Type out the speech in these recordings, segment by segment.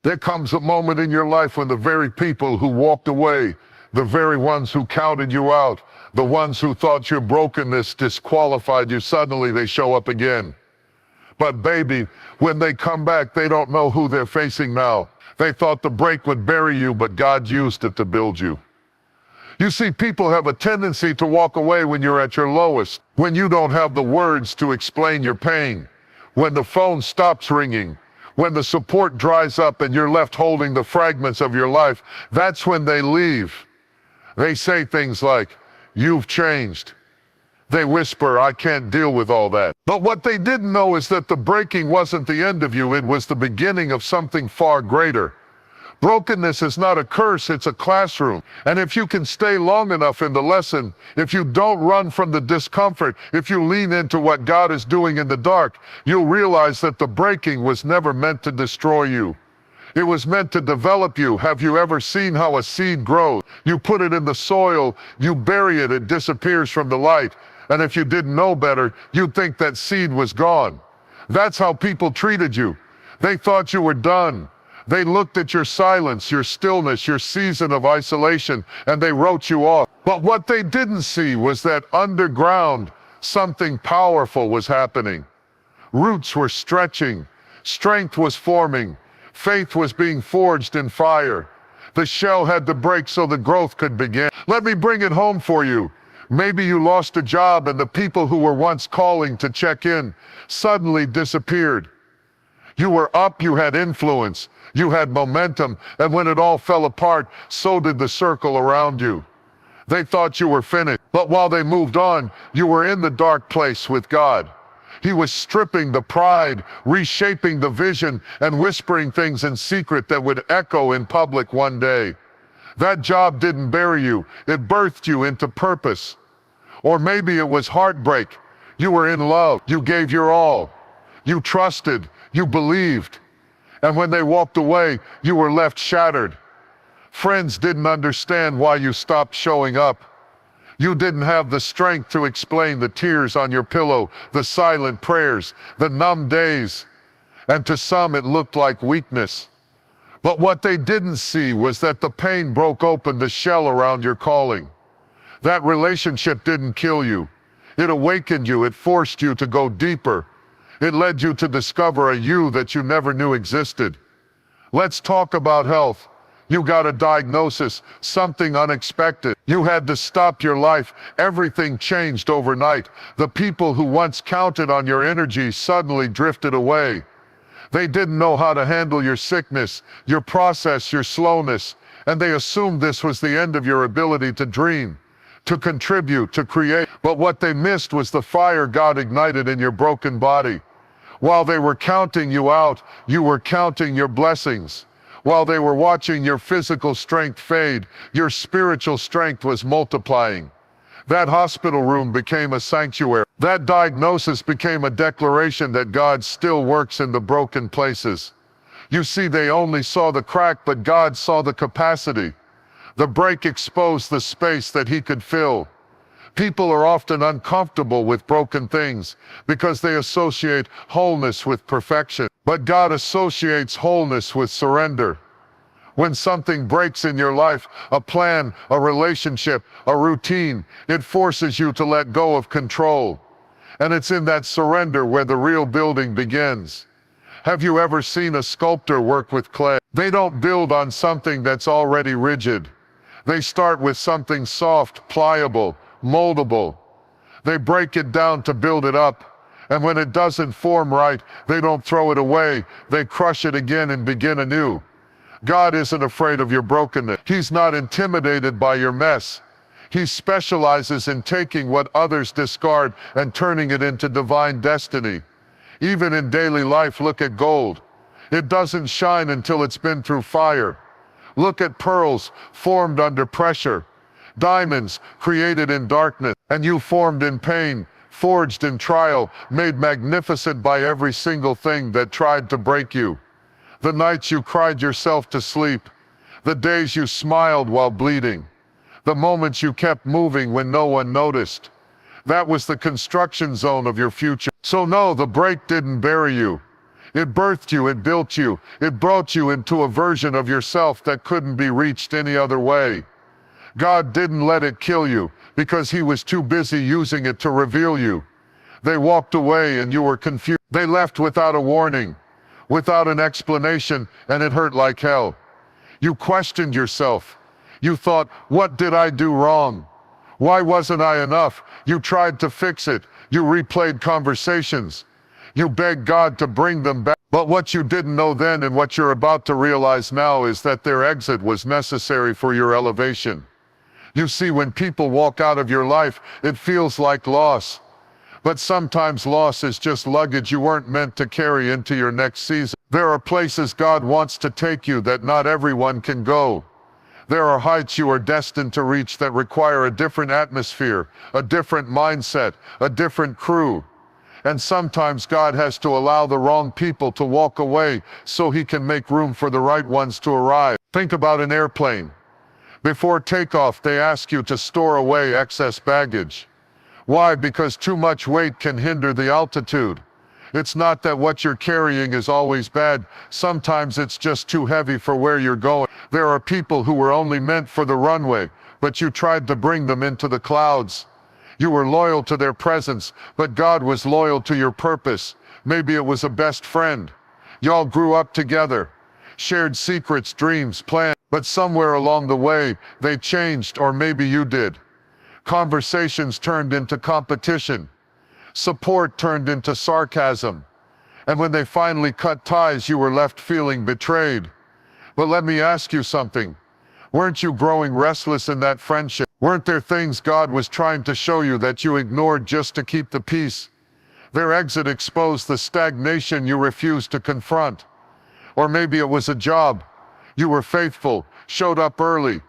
There comes a moment in your life when the very people who walked away, the very ones who counted you out, the ones who thought your brokenness disqualified you, suddenly they show up again. But baby, when they come back, they don't know who they're facing now. They thought the break would bury you, but God used it to build you. You see, people have a tendency to walk away when you're at your lowest, when you don't have the words to explain your pain, when the phone stops ringing, when the support dries up and you're left holding the fragments of your life. That's when they leave. They say things like, "You've changed." They whisper, "I can't deal with all that." But what they didn't know is that the breaking wasn't the end of you, it was the beginning of something far greater. Brokenness is not a curse, it's a classroom. And if you can stay long enough in the lesson, if you don't run from the discomfort, if you lean into what God is doing in the dark, you'll realize that the breaking was never meant to destroy you. It was meant to develop you. Have you ever seen how a seed grows? You put it in the soil, you bury it, it disappears from the light. And if you didn't know better, you'd think that seed was gone. That's how people treated you. They thought you were done. They looked at your silence, your stillness, your season of isolation, and they wrote you off. But what they didn't see was that underground, something powerful was happening. Roots were stretching, strength was forming, faith was being forged in fire. The shell had to break so the growth could begin. Let me bring it home for you. Maybe you lost a job and the people who were once calling to check in suddenly disappeared. You were up, you had influence, you had momentum, and when it all fell apart, so did the circle around you. They thought you were finished, but while they moved on, you were in the dark place with God. He was stripping the pride, reshaping the vision, and whispering things in secret that would echo in public one day. That job didn't bury you, it birthed you into purpose. Or maybe it was heartbreak. You were in love, you gave your all. You trusted, you believed. And when they walked away, you were left shattered. Friends didn't understand why you stopped showing up. You didn't have the strength to explain the tears on your pillow, the silent prayers, the numb days. And to some it looked like weakness. But what they didn't see was that the pain broke open the shell around your calling. That relationship didn't kill you. It awakened you, it forced you to go deeper. It led you to discover a you that you never knew existed. Let's talk about health. You got a diagnosis, something unexpected. You had to stop your life. Everything changed overnight. The people who once counted on your energy suddenly drifted away. They didn't know how to handle your sickness, your process, your slowness, and they assumed this was the end of your ability to dream, to contribute, to create. But what they missed was the fire God ignited in your broken body. While they were counting you out, you were counting your blessings. While they were watching your physical strength fade, your spiritual strength was multiplying. That hospital room became a sanctuary. That diagnosis became a declaration that God still works in the broken places. You see, they only saw the crack, but God saw the capacity. The break exposed the space that He could fill. People are often uncomfortable with broken things because they associate wholeness with perfection. But God associates wholeness with surrender. When something breaks in your life, a plan, a relationship, a routine, it forces you to let go of control. And it's in that surrender where the real building begins. Have you ever seen a sculptor work with clay? They don't build on something that's already rigid. They start with something soft, pliable, moldable. They break it down to build it up. And when it doesn't form right, they don't throw it away. They crush it again and begin anew. God isn't afraid of your brokenness. He's not intimidated by your mess. He specializes in taking what others discard and turning it into divine destiny. Even in daily life, look at gold. It doesn't shine until it's been through fire. Look at pearls formed under pressure. Diamonds created in darkness, and you formed in pain, forged in trial, made magnificent by every single thing that tried to break you. The nights you cried yourself to sleep, the days you smiled while bleeding, the moments you kept moving when no one noticed. That was the construction zone of your future. So no, the break didn't bury you. It birthed you, it built you, it brought you into a version of yourself that couldn't be reached any other way. God didn't let it kill you because he was too busy using it to reveal you. They walked away and you were confused. They left without a warning, without an explanation, and it hurt like hell. You questioned yourself. You thought, what did I do wrong? Why wasn't I enough? You tried to fix it. You replayed conversations. You begged God to bring them back. But what you didn't know then and what you're about to realize now is that their exit was necessary for your elevation. You see, when people walk out of your life, it feels like loss. But sometimes loss is just luggage you weren't meant to carry into your next season. There are places God wants to take you that not everyone can go. There are heights you are destined to reach that require a different atmosphere, a different mindset, a different crew. And sometimes God has to allow the wrong people to walk away so he can make room for the right ones to arrive. Think about an airplane. Before takeoff, they ask you to store away excess baggage. Why? Because too much weight can hinder the altitude. It's not that what you're carrying is always bad. Sometimes it's just too heavy for where you're going. There are people who were only meant for the runway, but you tried to bring them into the clouds. You were loyal to their presence, but God was loyal to your purpose. Maybe it was a best friend. Y'all grew up together, shared secrets, dreams, plans, but somewhere along the way, they changed, or maybe you did. Conversations turned into competition. Support turned into sarcasm. And when they finally cut ties, you were left feeling betrayed. But let me ask you something. Weren't you growing restless in that friendship? Weren't there things God was trying to show you that you ignored just to keep the peace? Their exit exposed the stagnation you refused to confront. Or maybe it was a job. You were faithful, showed up early,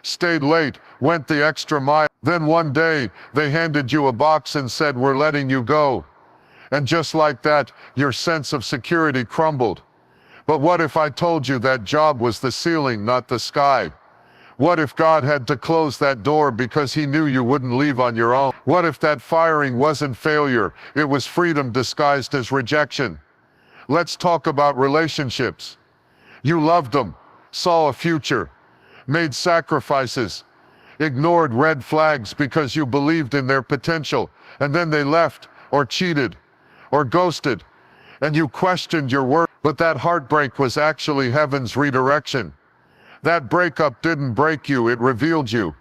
stayed late, went the extra mile. Then one day, they handed you a box and said, "We're letting you go." And just like that, your sense of security crumbled. But what if I told you that job was the ceiling, not the sky? What if God had to close that door because he knew you wouldn't leave on your own? What if that firing wasn't failure, it was freedom disguised as rejection? Let's talk about relationships. You loved them, saw a future, made sacrifices, ignored red flags because you believed in their potential, and then they left, or cheated, or ghosted, and you questioned your worth. But that heartbreak was actually heaven's redirection. That breakup didn't break you, it revealed you.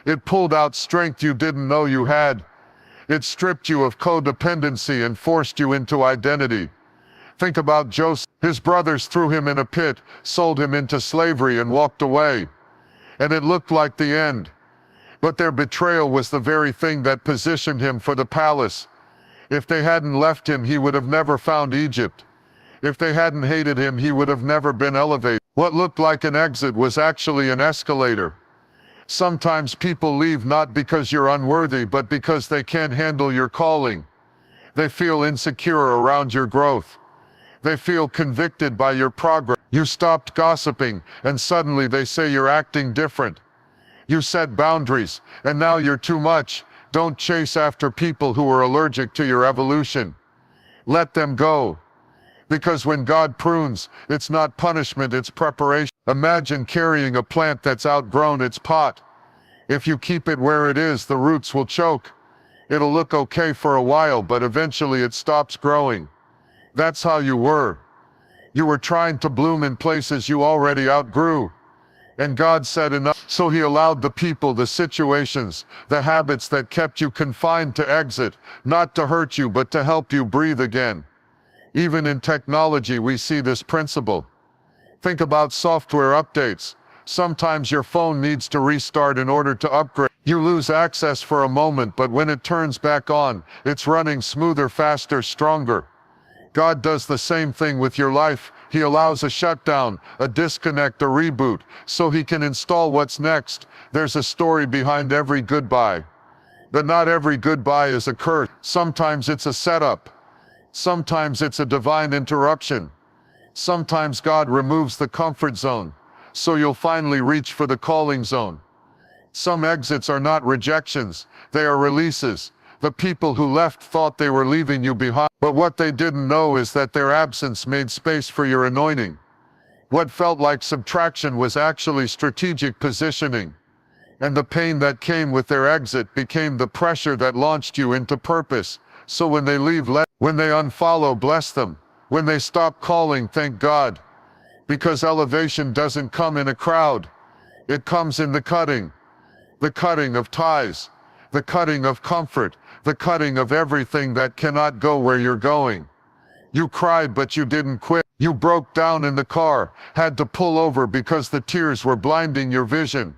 It pulled out strength you didn't know you had. It stripped you of codependency and forced you into identity. Think about Joseph. His brothers threw him in a pit, sold him into slavery, and walked away. And it looked like the end. But their betrayal was the very thing that positioned him for the palace. If they hadn't left him, he would have never found Egypt. If they hadn't hated him, he would have never been elevated. What looked like an exit was actually an escalator. Sometimes people leave not because you're unworthy, but because they can't handle your calling. They feel insecure around your growth. They feel convicted by your progress. You stopped gossiping, and suddenly they say you're acting different. You set boundaries, and now you're too much. Don't chase after people who are allergic to your evolution. Let them go. Because when God prunes, it's not punishment, it's preparation. Imagine carrying a plant that's outgrown its pot. If you keep it where it is, the roots will choke. It'll look okay for a while, but eventually it stops growing. That's how you were. You were trying to bloom in places you already outgrew. And God said enough. So he allowed the people, the situations, the habits that kept you confined to exit, not to hurt you, but to help you breathe again. Even in technology, we see this principle. Think about software updates. Sometimes your phone needs to restart in order to upgrade. You lose access for a moment, but when it turns back on, it's running smoother, faster, stronger. God does the same thing with your life. He allows a shutdown, a disconnect, a reboot, so he can install what's next. There's a story behind every goodbye. But not every goodbye is a curse. Sometimes it's a setup. Sometimes it's a divine interruption. Sometimes God removes the comfort zone, so you'll finally reach for the calling zone. Some exits are not rejections, they are releases. The people who left thought they were leaving you behind, But what they didn't know is that their absence made space for your anointing. What felt like subtraction was actually strategic positioning. And the pain that came with their exit became the pressure that launched you into purpose. So when they leave, when they unfollow, bless them. When they stop calling, thank God. Because elevation doesn't come in a crowd. It comes in the cutting. The cutting of ties. The cutting of comfort. The cutting of everything that cannot go where you're going. You cried, but you didn't quit. You broke down in the car, had to pull over because the tears were blinding your vision.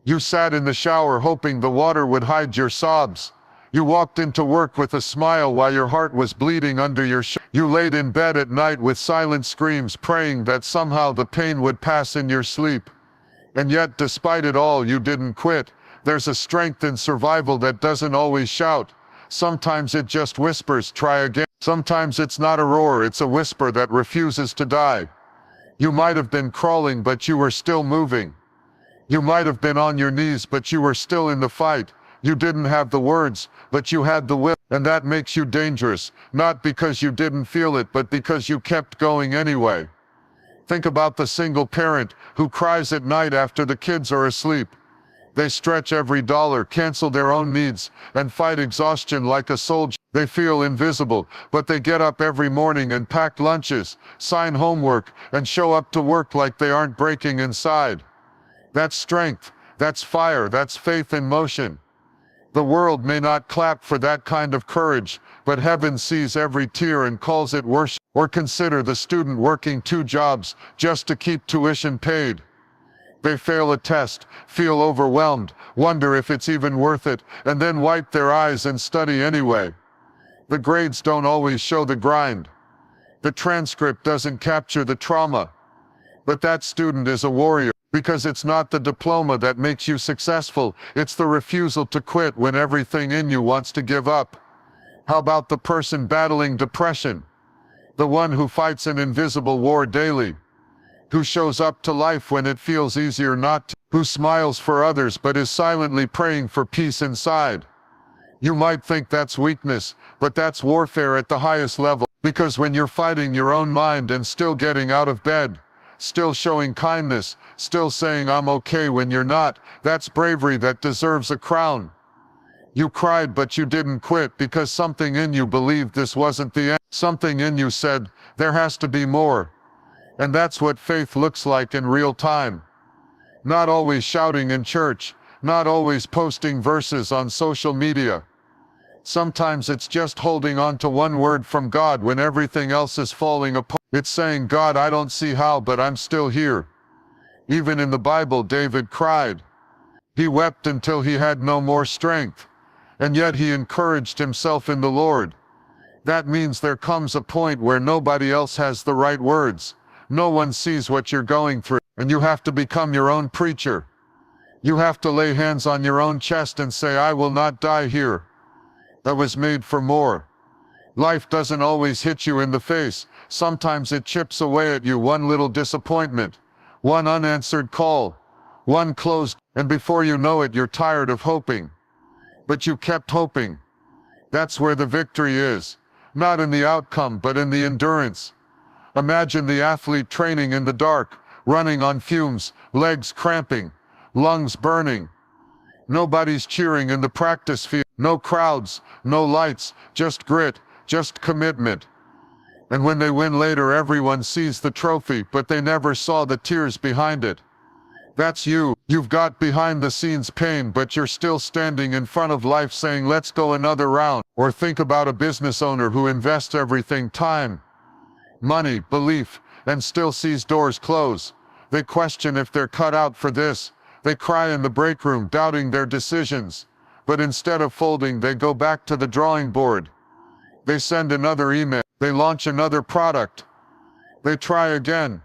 You sat in the shower hoping the water would hide your sobs. You walked into work with a smile while your heart was bleeding under your shirt. You laid in bed at night with silent screams, praying that somehow the pain would pass in your sleep. And yet, despite it all, you didn't quit. There's a strength in survival that doesn't always shout. Sometimes it just whispers, try again. Sometimes it's not a roar, it's a whisper that refuses to die. You might have been crawling, but you were still moving. You might have been on your knees, but you were still in the fight. You didn't have the words, but you had the will. And that makes you dangerous, not because you didn't feel it, but because you kept going anyway. Think about the single parent who cries at night after the kids are asleep. They stretch every dollar, cancel their own needs, and fight exhaustion like a soldier. They feel invisible, but they get up every morning and pack lunches, sign homework, and show up to work like they aren't breaking inside. That's strength, that's fire, that's faith in motion. The world may not clap for that kind of courage, but heaven sees every tear and calls it worship. Or consider the student working 2 jobs just to keep tuition paid. They fail a test, feel overwhelmed, wonder if it's even worth it, and then wipe their eyes and study anyway. The grades don't always show the grind. The transcript doesn't capture the trauma. But that student is a warrior, because it's not the diploma that makes you successful, it's the refusal to quit when everything in you wants to give up. How about the person battling depression? The one who fights an invisible war daily? Who shows up to life when it feels easier not to? Who smiles for others but is silently praying for peace inside? You might think that's weakness, but that's warfare at the highest level. Because when you're fighting your own mind and still getting out of bed, still showing kindness, still saying I'm okay when you're not, that's bravery that deserves a crown. You cried, but you didn't quit because something in you believed this wasn't the end. Something in you said, there has to be more. And that's what faith looks like in real time. Not always shouting in church, not always posting verses on social media. Sometimes it's just holding on to one word from God when everything else is falling apart. It's saying, God, I don't see how, but I'm still here. Even in the Bible, David cried. He wept until he had no more strength. And yet he encouraged himself in the Lord. That means there comes a point where nobody else has the right words. No one sees what you're going through, and you have to become your own preacher. You have to lay hands on your own chest and say, I will not die here. I was made for more. Life doesn't always hit you in the face. Sometimes it chips away at you, one little disappointment, one unanswered call, one closed, and before you know it, you're tired of hoping. But you kept hoping. That's where the victory is. Not in the outcome, but in the endurance. Imagine the athlete training in the dark, running on fumes, legs cramping, lungs burning. Nobody's cheering in the practice field. No crowds, no lights, just grit, just commitment. And when they win later, everyone sees the trophy, but they never saw the tears behind it. That's you. You've got behind the scenes pain, but you're still standing in front of life saying, let's go another round. Or think about a business owner who invests everything, time, money, belief, and still sees doors close. They question if they're cut out for this. They cry in the break room, doubting their decisions. But instead of folding, they go back to the drawing board. They send another email. They launch another product. They try again.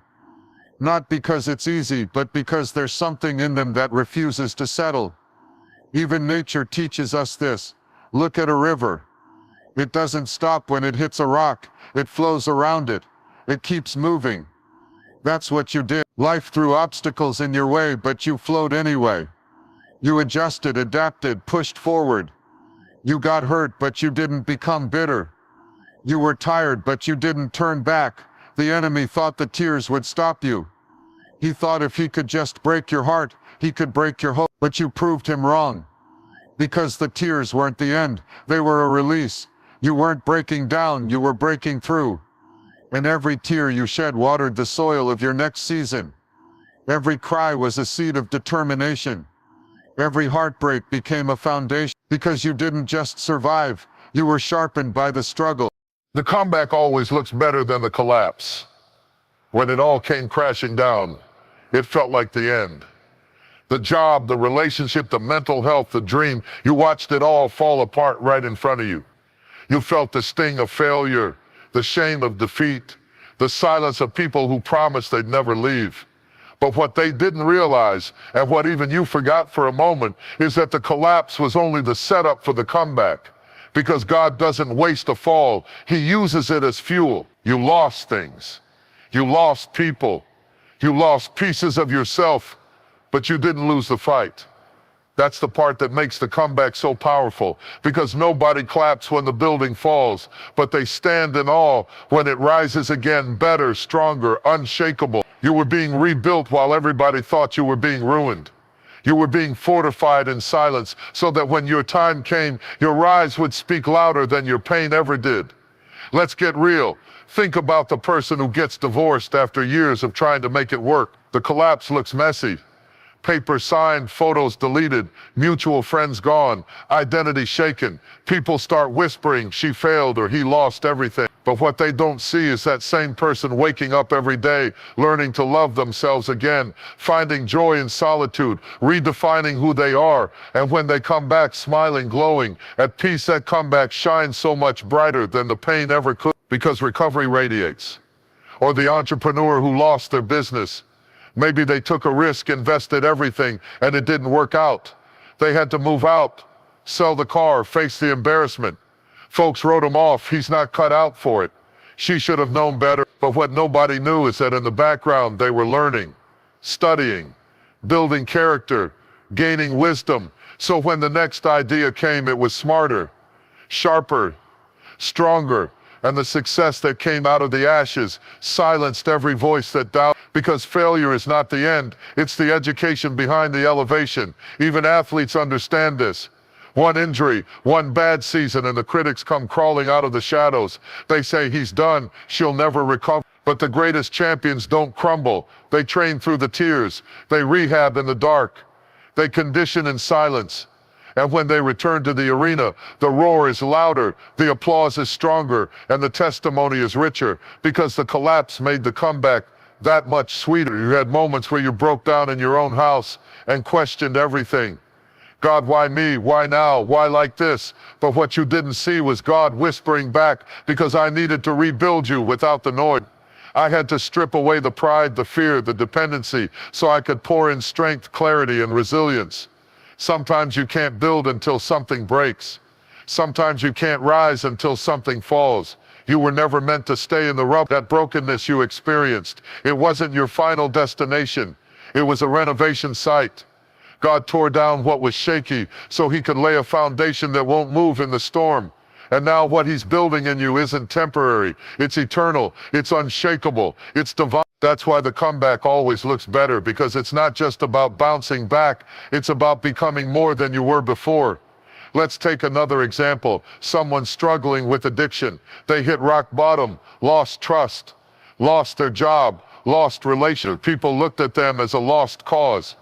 Not because it's easy, but because there's something in them that refuses to settle. Even nature teaches us this. Look at a river. It doesn't stop when it hits a rock. It flows around it. It keeps moving. That's what you did. Life threw obstacles in your way, but you flowed anyway. You adjusted, adapted, pushed forward. You got hurt, but you didn't become bitter. You were tired, but you didn't turn back. The enemy thought the tears would stop you. He thought if he could just break your heart, he could break your hope. But you proved him wrong. Because the tears weren't the end, they were a release. You weren't breaking down, you were breaking through. And every tear you shed watered the soil of your next season. Every cry was a seed of determination. Every heartbreak became a foundation. Because you didn't just survive, you were sharpened by the struggle. The comeback always looks better than the collapse. When it all came crashing down, it felt like the end. The job, the relationship, the mental health, the dream, you watched it all fall apart right in front of you. You felt the sting of failure, the shame of defeat, the silence of people who promised they'd never leave. But what they didn't realize, and what even you forgot for a moment, is that the collapse was only the setup for the comeback. Because God doesn't waste a fall, He uses it as fuel. You lost things. You lost people. You lost pieces of yourself, but you didn't lose the fight. That's the part that makes the comeback so powerful, because nobody claps when the building falls, but they stand in awe when it rises again, better, stronger, unshakable. You were being rebuilt while everybody thought you were being ruined. You were being fortified in silence so that when your time came, your rise would speak louder than your pain ever did. Let's get real. Think about the person who gets divorced after years of trying to make it work. The collapse looks messy. Papers signed, photos deleted, mutual friends gone, identity shaken. People start whispering she failed or he lost everything. But what they don't see is that same person waking up every day, learning to love themselves again, finding joy in solitude, redefining who they are. And when they come back smiling, glowing, at peace, that comeback shines so much brighter than the pain ever could, because recovery radiates. Or the entrepreneur who lost their business. Maybe they took a risk, invested everything, and it didn't work out. They had to move out, sell the car, face the embarrassment. Folks wrote him off. He's not cut out for it. She should have known better. But what nobody knew is that in the background, they were learning, studying, building character, gaining wisdom. So when the next idea came, it was smarter, sharper, stronger. And the success that came out of the ashes silenced every voice that doubted. Because failure is not the end, it's the education behind the elevation. Even athletes understand this. One injury, one bad season, and the critics come crawling out of the shadows. They say he's done, she'll never recover. But the greatest champions don't crumble. They train through the tears. They rehab in the dark. They condition in silence. And when they return to the arena, the roar is louder, the applause is stronger, and the testimony is richer, because the collapse made the comeback that much sweeter. You had moments where you broke down in your own house and questioned everything. God, why me? Why now? Why like this? But what you didn't see was God whispering back, because I needed to rebuild you without the noise. I had to strip away the pride, the fear, the dependency, so I could pour in strength, clarity, and resilience. Sometimes you can't build until something breaks. Sometimes you can't rise until something falls. You were never meant to stay in the rubble. That brokenness you experienced, it wasn't your final destination. It was a renovation site. God tore down what was shaky so He could lay a foundation that won't move in the storm. And now what He's building in you isn't temporary. It's eternal. It's unshakable. It's divine. That's why the comeback always looks better, because it's not just about bouncing back. It's about becoming more than you were before. Let's take another example. Someone struggling with addiction. They hit rock bottom, lost trust, lost their job, lost relationship. People looked at them as a lost cause.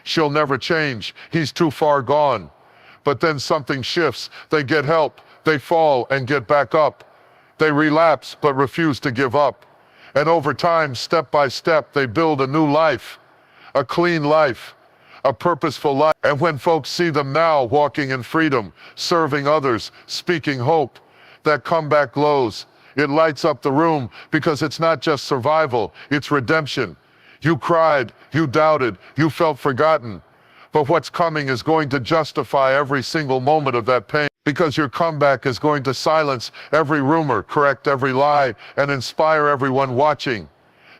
She'll never change. He's too far gone. But then something shifts. They get help. They fall and get back up. They relapse but refuse to give up. And over time, step by step, they build a new life, a clean life, a purposeful life. And when folks see them now walking in freedom, serving others, speaking hope, that comeback glows. It lights up the room, because it's not just survival, it's redemption. You cried, you doubted, you felt forgotten. But what's coming is going to justify every single moment of that pain, because your comeback is going to silence every rumor, correct every lie, and inspire everyone watching.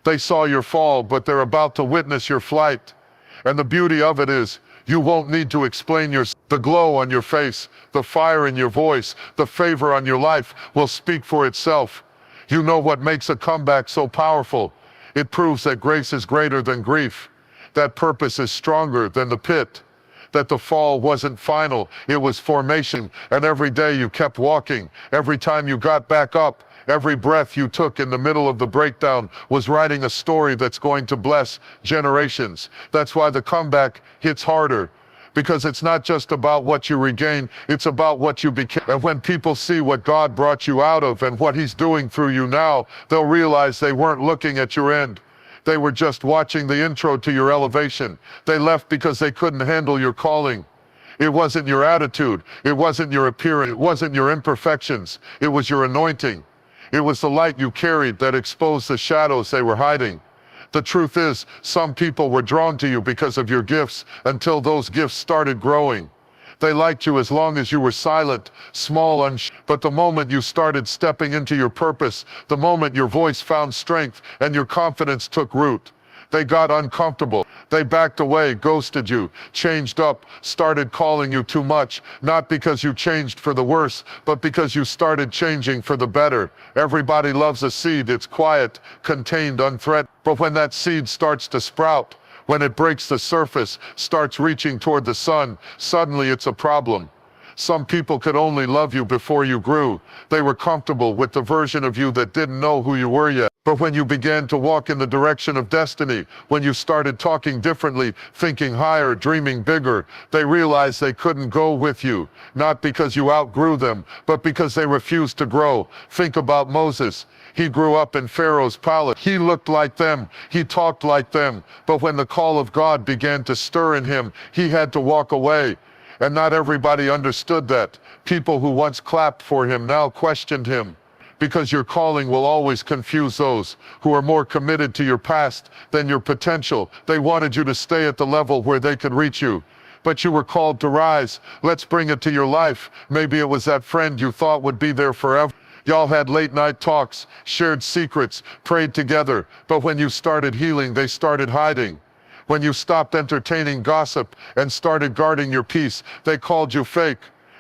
They saw your fall, but they're about to witness your flight. And the beauty of it is, you won't need to explain yourself. The glow on your face, the fire in your voice, the favor on your life will speak for itself. You know what makes a comeback so powerful? It proves that grace is greater than grief, that purpose is stronger than the pit, that the fall wasn't final, it was formation, and every day you kept walking, every time you got back up, every breath you took in the middle of the breakdown was writing a story that's going to bless generations. That's why the comeback hits harder. Because it's not just about what you regain, it's about what you became. And when people see what God brought you out of and what He's doing through you now, they'll realize they weren't looking at your end. They were just watching the intro to your elevation. They left because they couldn't handle your calling. It wasn't your attitude. It wasn't your appearance. It wasn't your imperfections. It was your anointing. It was the light you carried that exposed the shadows they were hiding. The truth is, some people were drawn to you because of your gifts until those gifts started growing. They liked you as long as you were silent, small, but the moment you started stepping into your purpose, the moment your voice found strength and your confidence took root, they got uncomfortable. They backed away, ghosted you, changed up, started calling you too much, not because you changed for the worse, but because you started changing for the better. Everybody loves a seed. It's quiet, contained, unthreatened. But when that seed starts to sprout, when it breaks the surface, starts reaching toward the sun, suddenly it's a problem. Some people could only love you before you grew. They were comfortable with the version of you that didn't know who you were yet. But when you began to walk in the direction of destiny, when you started talking differently, thinking higher, dreaming bigger, they realized they couldn't go with you. Not because you outgrew them, but because they refused to grow. Think about Moses. He grew up in Pharaoh's palace. He looked like them. He talked like them. But when the call of God began to stir in him, he had to walk away. And not everybody understood that. People who once clapped for him now questioned him. Because your calling will always confuse those who are more committed to your past than your potential. They wanted you to stay at the level where they could reach you. But you were called to rise. Let's bring it to your life. Maybe it was that friend you thought would be there forever. Y'all had late night talks, shared secrets, prayed together. But when you started healing, they started hiding. When you stopped entertaining gossip and started guarding your peace, they called you fake.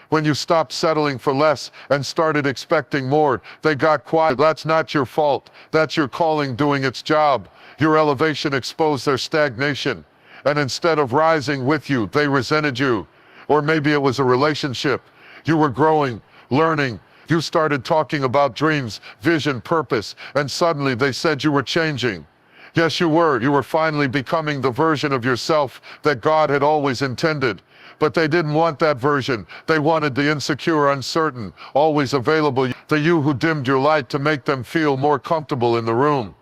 When you stopped settling for less and started expecting more, they got quiet. That's not your fault. That's your calling doing its job. Your elevation exposed their stagnation. And instead of rising with you, they resented you. Or maybe it was a relationship. You were growing, learning. You started talking about dreams, vision, purpose, and suddenly they said you were changing. Yes, you were. You were finally becoming the version of yourself that God had always intended. But they didn't want that version. They wanted the insecure, uncertain, always available, the you who dimmed your light to make them feel more comfortable in the room.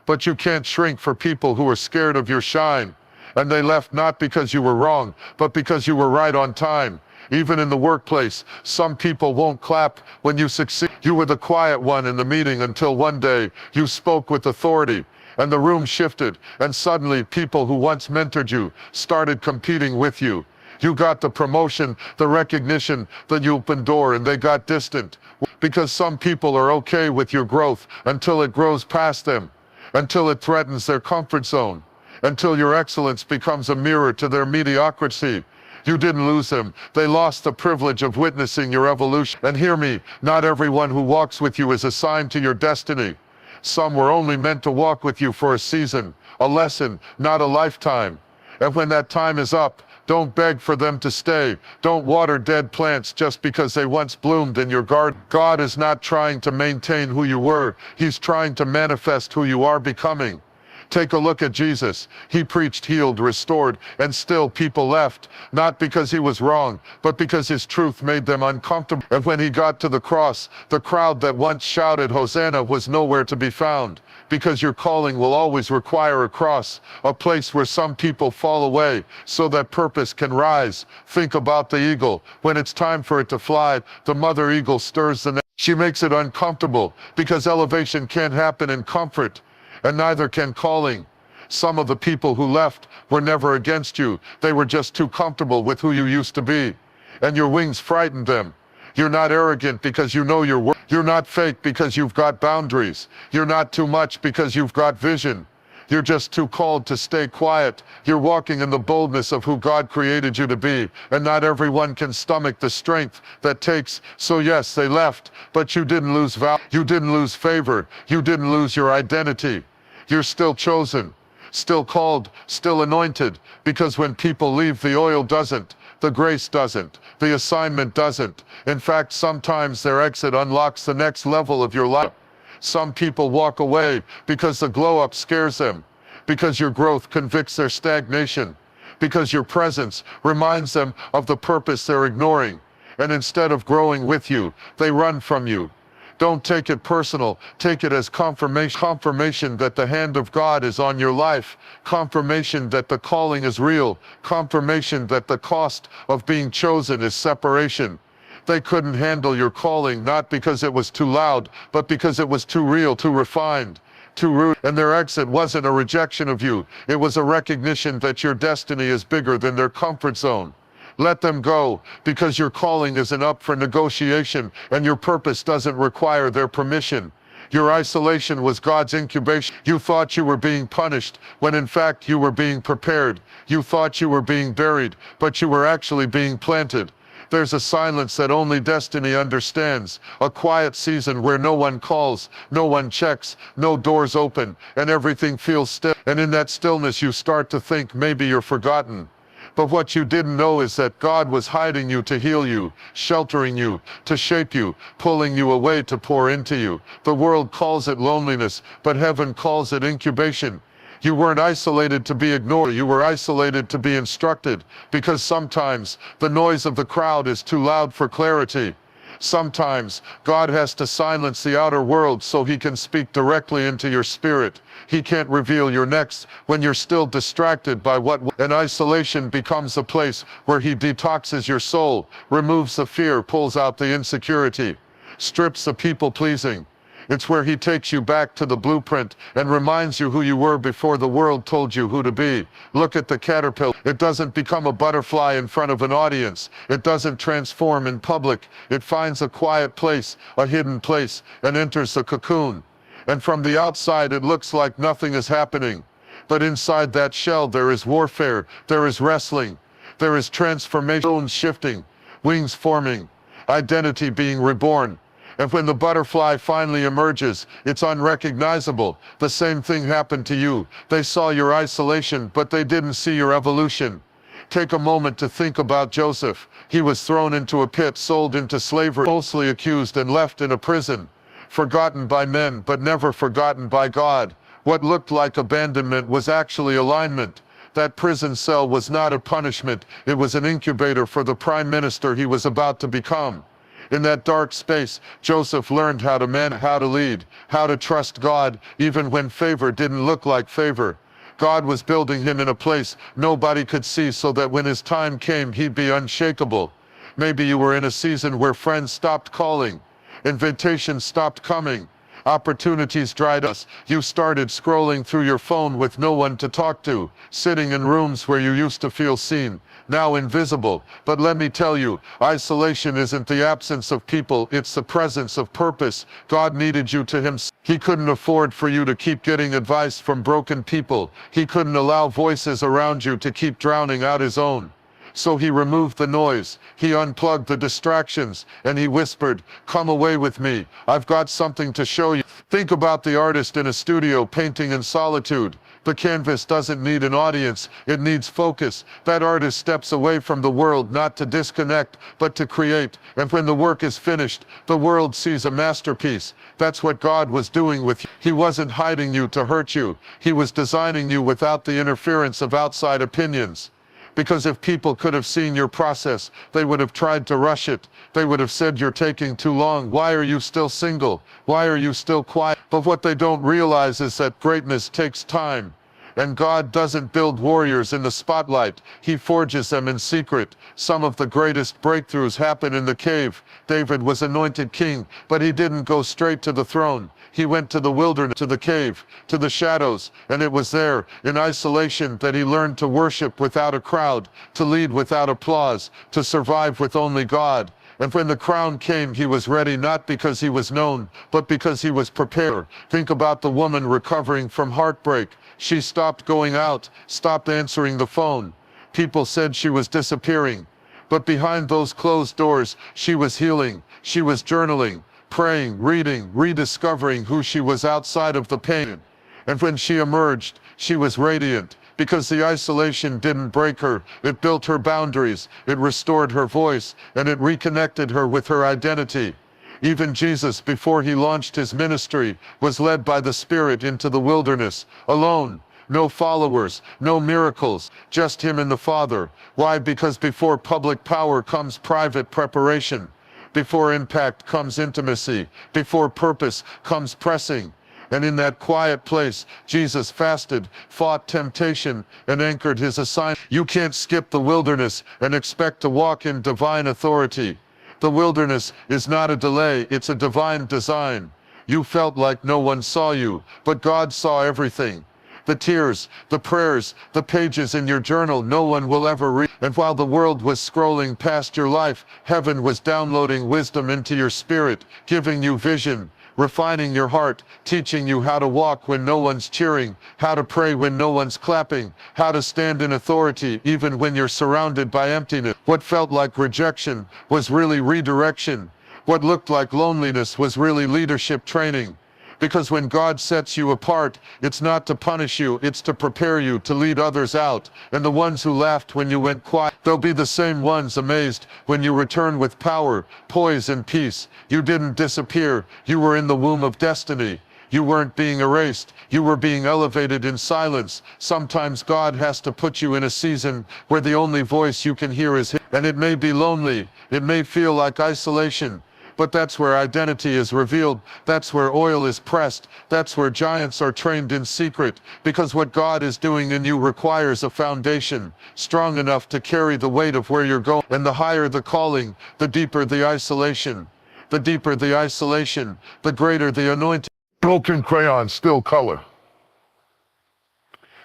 But you can't shrink for people who are scared of your shine. And they left not because you were wrong, but because you were right on time. Even in the workplace, some people won't clap when you succeed. You were the quiet one in the meeting until one day you spoke with authority. And the room shifted, and suddenly people who once mentored you started competing with you. You got the promotion, the recognition, the open door, and they got distant. Because some people are okay with your growth until it grows past them, until it threatens their comfort zone, until your excellence becomes a mirror to their mediocrity. You didn't lose them. They lost the privilege of witnessing your evolution. And hear me, not everyone who walks with you is assigned to your destiny. Some were only meant to walk with you for a season, a lesson, not a lifetime. And when that time is up, don't beg for them to stay. Don't water dead plants just because they once bloomed in your garden. God is not trying to maintain who you were. He's trying to manifest who you are becoming. Take a look at Jesus. He preached, healed, restored, and still people left. Not because he was wrong, but because his truth made them uncomfortable. And when he got to the cross, the crowd that once shouted Hosanna was nowhere to be found. Because your calling will always require a cross, a place where some people fall away so that purpose can rise. Think about the eagle. When it's time for it to fly, the mother eagle stirs the nest. She makes it uncomfortable because elevation can't happen in comfort. And neither can calling. Some of the people who left were never against you. They were just too comfortable with who you used to be. And your wings frightened them. You're not arrogant because you know your worth. You're not fake because you've got boundaries. You're not too much because you've got vision. You're just too called to stay quiet. You're walking in the boldness of who God created you to be, and not everyone can stomach the strength that takes. So yes, they left, but you didn't lose value. You didn't lose favor. You didn't lose your identity. You're still chosen, still called, still anointed, because when people leave, the oil doesn't, the grace doesn't, the assignment doesn't. In fact, sometimes their exit unlocks the next level of your life. Some people walk away because the glow-up scares them, because your growth convicts their stagnation, because your presence reminds them of the purpose they're ignoring, and instead of growing with you, they run from you. Don't take it personal. Take it as confirmation that the hand of God is on your life, confirmation that the calling is real, confirmation that the cost of being chosen is separation. They couldn't handle your calling, not because it was too loud, but because it was too real, too refined, too rude. And their exit wasn't a rejection of you. It was a recognition that your destiny is bigger than their comfort zone. Let them go, because your calling isn't up for negotiation, and your purpose doesn't require their permission. Your isolation was God's incubation. You thought you were being punished, when in fact you were being prepared. You thought you were being buried, but you were actually being planted. There's a silence that only destiny understands, a quiet season where no one calls, no one checks, no doors open, and everything feels still. And in that stillness you start to think maybe you're forgotten. But what you didn't know is that God was hiding you to heal you, sheltering you, to shape you, pulling you away to pour into you. The world calls it loneliness, but heaven calls it incubation. You weren't isolated to be ignored. You were isolated to be instructed, because sometimes the noise of the crowd is too loud for clarity. Sometimes God has to silence the outer world so he can speak directly into your spirit. He can't reveal your next when you're still distracted by what. And isolation becomes a place where he detoxes your soul, removes the fear, pulls out the insecurity, strips the people-pleasing. It's where he takes you back to the blueprint and reminds you who you were before the world told you who to be. Look at the caterpillar. It doesn't become a butterfly in front of an audience. It doesn't transform in public. It finds a quiet place, a hidden place, and enters the cocoon. And from the outside, it looks like nothing is happening. But inside that shell, there is warfare, there is wrestling, there is transformation, shifting, wings forming, identity being reborn. And when the butterfly finally emerges, it's unrecognizable. The same thing happened to you. They saw your isolation, but they didn't see your evolution. Take a moment to think about Joseph. He was thrown into a pit, sold into slavery, falsely accused, and left in a prison. Forgotten by men, but never forgotten by God. What looked like abandonment was actually alignment. That prison cell was not a punishment. It was an incubator for the prime minister he was about to become. In that dark space, Joseph learned how to manage, how to lead, how to trust God, even when favor didn't look like favor. God was building him in a place nobody could see so that when his time came, he'd be unshakable. Maybe you were in a season where friends stopped calling, invitations stopped coming, opportunities dried up. You started scrolling through your phone with no one to talk to, sitting in rooms where you used to feel seen, now invisible. But let me tell you, isolation isn't the absence of people, it's the presence of purpose. God needed you to himself. He couldn't afford for you to keep getting advice from broken people. He couldn't allow voices around you to keep drowning out his own. So he removed the noise, he unplugged the distractions, and he whispered, "Come away with me. I've got something to show you." Think about the artist in a studio painting in solitude. The canvas doesn't need an audience, it needs focus. That artist steps away from the world not to disconnect, but to create. And when the work is finished, the world sees a masterpiece. That's what God was doing with you. He wasn't hiding you to hurt you. He was designing you without the interference of outside opinions. Because if people could have seen your process, they would have tried to rush it. They would have said, "You're taking too long. Why are you still single? Why are you still quiet?" But what they don't realize is that greatness takes time. And God doesn't build warriors in the spotlight. He forges them in secret. Some of the greatest breakthroughs happen in the cave. David was anointed king, but he didn't go straight to the throne. He went to the wilderness, to the cave, to the shadows, and it was there, in isolation, that he learned to worship without a crowd, to lead without applause, to survive with only God. And when the crown came, he was ready, not because he was known, but because he was prepared. Think about the woman recovering from heartbreak. She stopped going out, stopped answering the phone. People said she was disappearing. But behind those closed doors, she was healing. She was journaling, praying, reading, rediscovering who she was outside of the pain. And when she emerged, she was radiant. Because the isolation didn't break her, it built her boundaries, it restored her voice, and it reconnected her with her identity. Even Jesus, before he launched his ministry, was led by the Spirit into the wilderness, alone. No followers, no miracles, just him and the Father. Why? Because before public power comes private preparation. Before impact comes intimacy. Before purpose comes pressing. And in that quiet place, Jesus fasted, fought temptation, and anchored his assignment. You can't skip the wilderness and expect to walk in divine authority. The wilderness is not a delay, it's a divine design. You felt like no one saw you, but God saw everything. The tears, the prayers, the pages in your journal no one will ever read. And while the world was scrolling past your life, heaven was downloading wisdom into your spirit, giving you vision, refining your heart, teaching you how to walk when no one's cheering, how to pray when no one's clapping, how to stand in authority even when you're surrounded by emptiness. What felt like rejection was really redirection. What looked like loneliness was really leadership training. Because when God sets you apart, it's not to punish you, it's to prepare you to lead others out. And the ones who laughed when you went quiet, they'll be the same ones amazed when you return with power, poise, and peace. You didn't disappear, you were in the womb of destiny. You weren't being erased, you were being elevated in silence. Sometimes God has to put you in a season where the only voice you can hear is his. And it may be lonely, it may feel like isolation. But that's where identity is revealed. That's where oil is pressed. That's where giants are trained in secret. Because what God is doing in you requires a foundation strong enough to carry the weight of where you're going. And the higher the calling, the deeper the isolation. The deeper the isolation, the greater the anointing. Broken crayon, still color.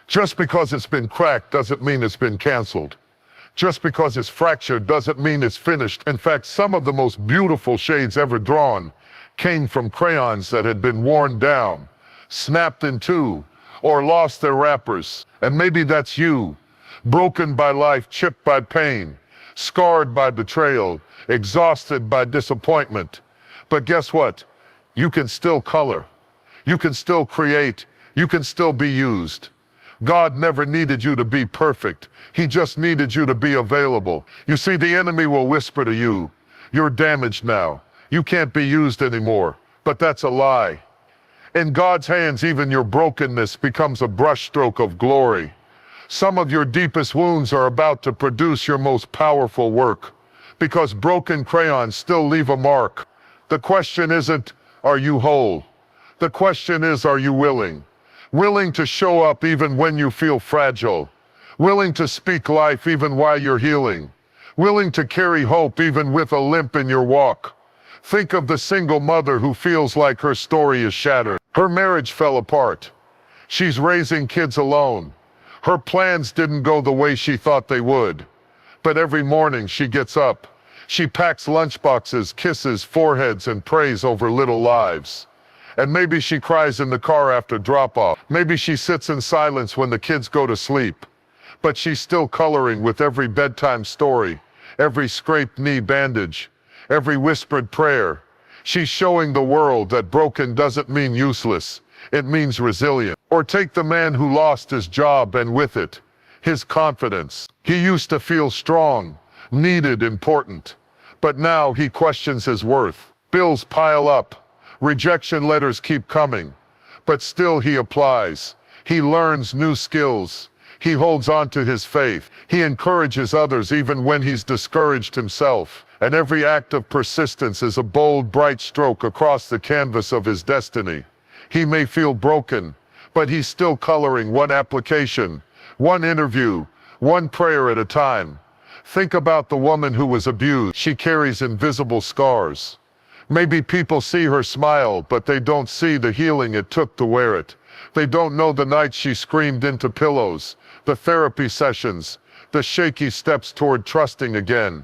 Just because it's been cracked doesn't mean it's been canceled. Just because it's fractured doesn't mean it's finished. In fact, some of the most beautiful shades ever drawn came from crayons that had been worn down, snapped in two, or lost their wrappers. And maybe that's you, broken by life, chipped by pain, scarred by betrayal, exhausted by disappointment. But guess what? You can still color. You can still create. You can still be used. God never needed you to be perfect. He just needed you to be available. You see, the enemy will whisper to you, you're damaged now. You can't be used anymore. But that's a lie. In God's hands, even your brokenness becomes a brushstroke of glory. Some of your deepest wounds are about to produce your most powerful work, because broken crayons still leave a mark. The question isn't, are you whole? The question is, are you willing? Willing to show up even when you feel fragile. Willing to speak life even while you're healing. Willing to carry hope even with a limp in your walk. Think of the single mother who feels like her story is shattered. Her marriage fell apart. She's raising kids alone. Her plans didn't go the way she thought they would. But every morning she gets up. She packs lunchboxes, kisses foreheads, and prays over little lives. And maybe she cries in the car after drop-off. Maybe she sits in silence when the kids go to sleep. But she's still coloring with every bedtime story, every scraped knee bandage, every whispered prayer. She's showing the world that broken doesn't mean useless. It means resilient. Or take the man who lost his job and with it, his confidence. He used to feel strong, needed, important. But now he questions his worth. Bills pile up. Rejection letters keep coming, but still he applies. He learns new skills. He holds on to his faith. He encourages others even when he's discouraged himself. And every act of persistence is a bold, bright stroke across the canvas of his destiny. He may feel broken, but he's still coloring one application, one interview, one prayer at a time. Think about the woman who was abused. She carries invisible scars. Maybe people see her smile, but they don't see the healing it took to wear it. They don't know the nights she screamed into pillows, the therapy sessions, the shaky steps toward trusting again.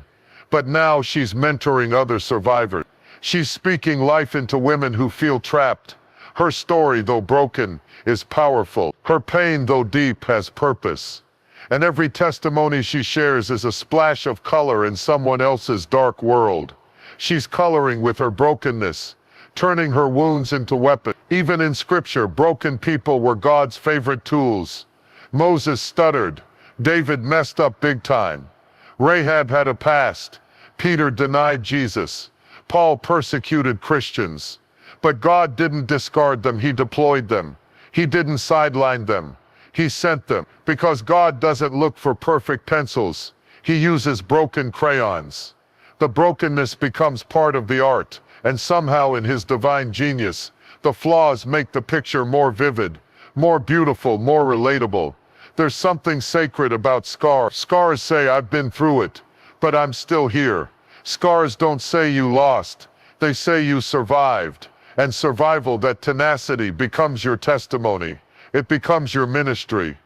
But now she's mentoring other survivors. She's speaking life into women who feel trapped. Her story, though broken, is powerful. Her pain, though deep, has purpose. And every testimony she shares is a splash of color in someone else's dark world. She's coloring with her brokenness, turning her wounds into weapons. Even in Scripture, broken people were God's favorite tools. Moses stuttered. David messed up big time. Rahab had a past. Peter denied Jesus. Paul persecuted Christians. But God didn't discard them, He deployed them. He didn't sideline them. He sent them. Because God doesn't look for perfect pencils. He uses broken crayons. The brokenness becomes part of the art, and somehow in His divine genius, the flaws make the picture more vivid, more beautiful, more relatable. There's something sacred about scars. Scars say, I've been through it, but I'm still here. Scars don't say you lost, they say you survived. And survival, that tenacity, becomes your testimony. It becomes your ministry.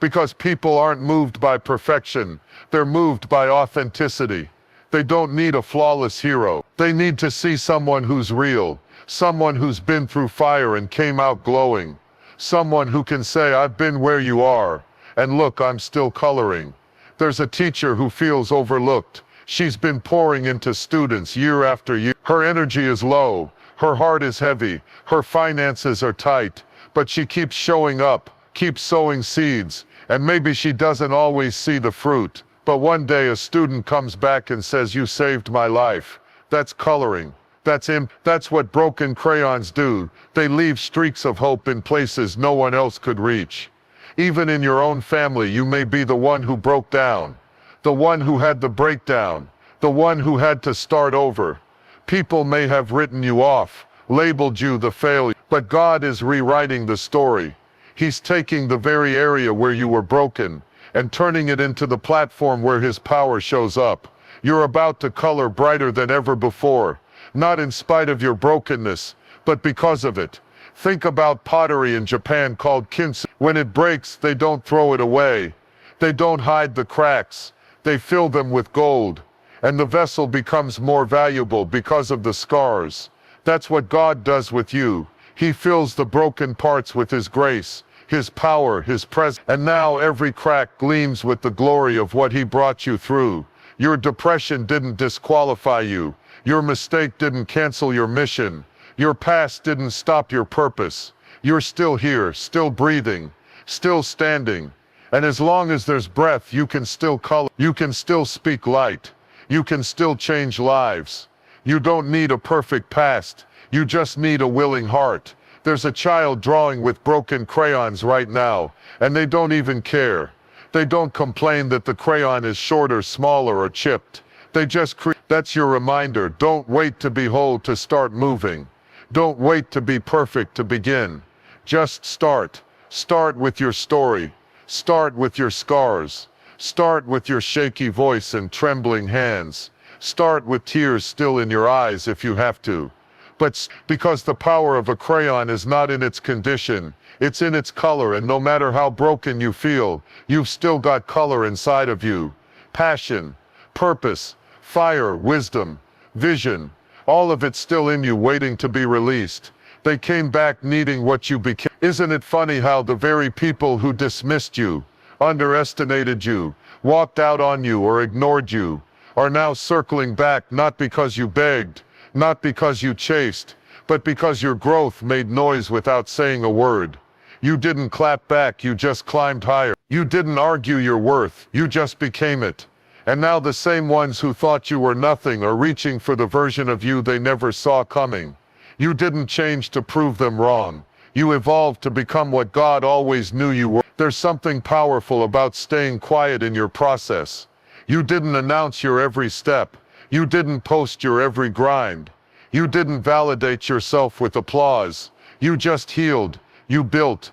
Because people aren't moved by perfection, they're moved by authenticity. They don't need a flawless hero. They need to see someone who's real, someone who's been through fire and came out glowing. Someone who can say, I've been where you are, and look, I'm still coloring. There's a teacher who feels overlooked. She's been pouring into students year after year. Her energy is low, her heart is heavy, her finances are tight, but she keeps showing up, keeps sowing seeds, and maybe she doesn't always see the fruit. But one day a student comes back and says, you saved my life. That's coloring. That's what broken crayons do. They leave streaks of hope in places no one else could reach. Even in your own family, you may be the one who broke down, the one who had the breakdown, the one who had to start over. People may have written you off, labeled you the failure, but God is rewriting the story. He's taking the very area where you were broken and turning it into the platform where His power shows up. You're about to color brighter than ever before, not in spite of your brokenness, but because of it. Think about pottery in Japan called kintsugi. When it breaks, they don't throw it away. They don't hide the cracks. They fill them with gold. And the vessel becomes more valuable because of the scars. That's what God does with you. He fills the broken parts with His grace, His power, His presence. And now every crack gleams with the glory of what He brought you through. Your depression didn't disqualify you. Your mistake didn't cancel your mission. Your past didn't stop your purpose. You're still here, still breathing, still standing. And as long as there's breath, you can still color. You can still speak light. You can still change lives. You don't need a perfect past. You just need a willing heart. There's a child drawing with broken crayons right now, and they don't even care. They don't complain that the crayon is shorter, smaller, or chipped. They just create. That's your reminder. Don't wait to be whole to start moving. Don't wait to be perfect to begin. Just start. Start with your story. Start with your scars. Start with your shaky voice and trembling hands. Start with tears still in your eyes if you have to. But because the power of a crayon is not in its condition, it's in its color, and no matter how broken you feel, you've still got color inside of you. Passion, purpose, fire, wisdom, vision, all of it's still in you waiting to be released. They came back needing what you became. Isn't it funny how the very people who dismissed you, underestimated you, walked out on you, or ignored you, are now circling back, not because you begged, not because you chased, but because your growth made noise without saying a word. You didn't clap back, you just climbed higher. You didn't argue your worth, you just became it. And now the same ones who thought you were nothing are reaching for the version of you they never saw coming. You didn't change to prove them wrong. You evolved to become what God always knew you were. There's something powerful about staying quiet in your process. You didn't announce your every step. You didn't post your every grind. You didn't validate yourself with applause. You just healed. You built.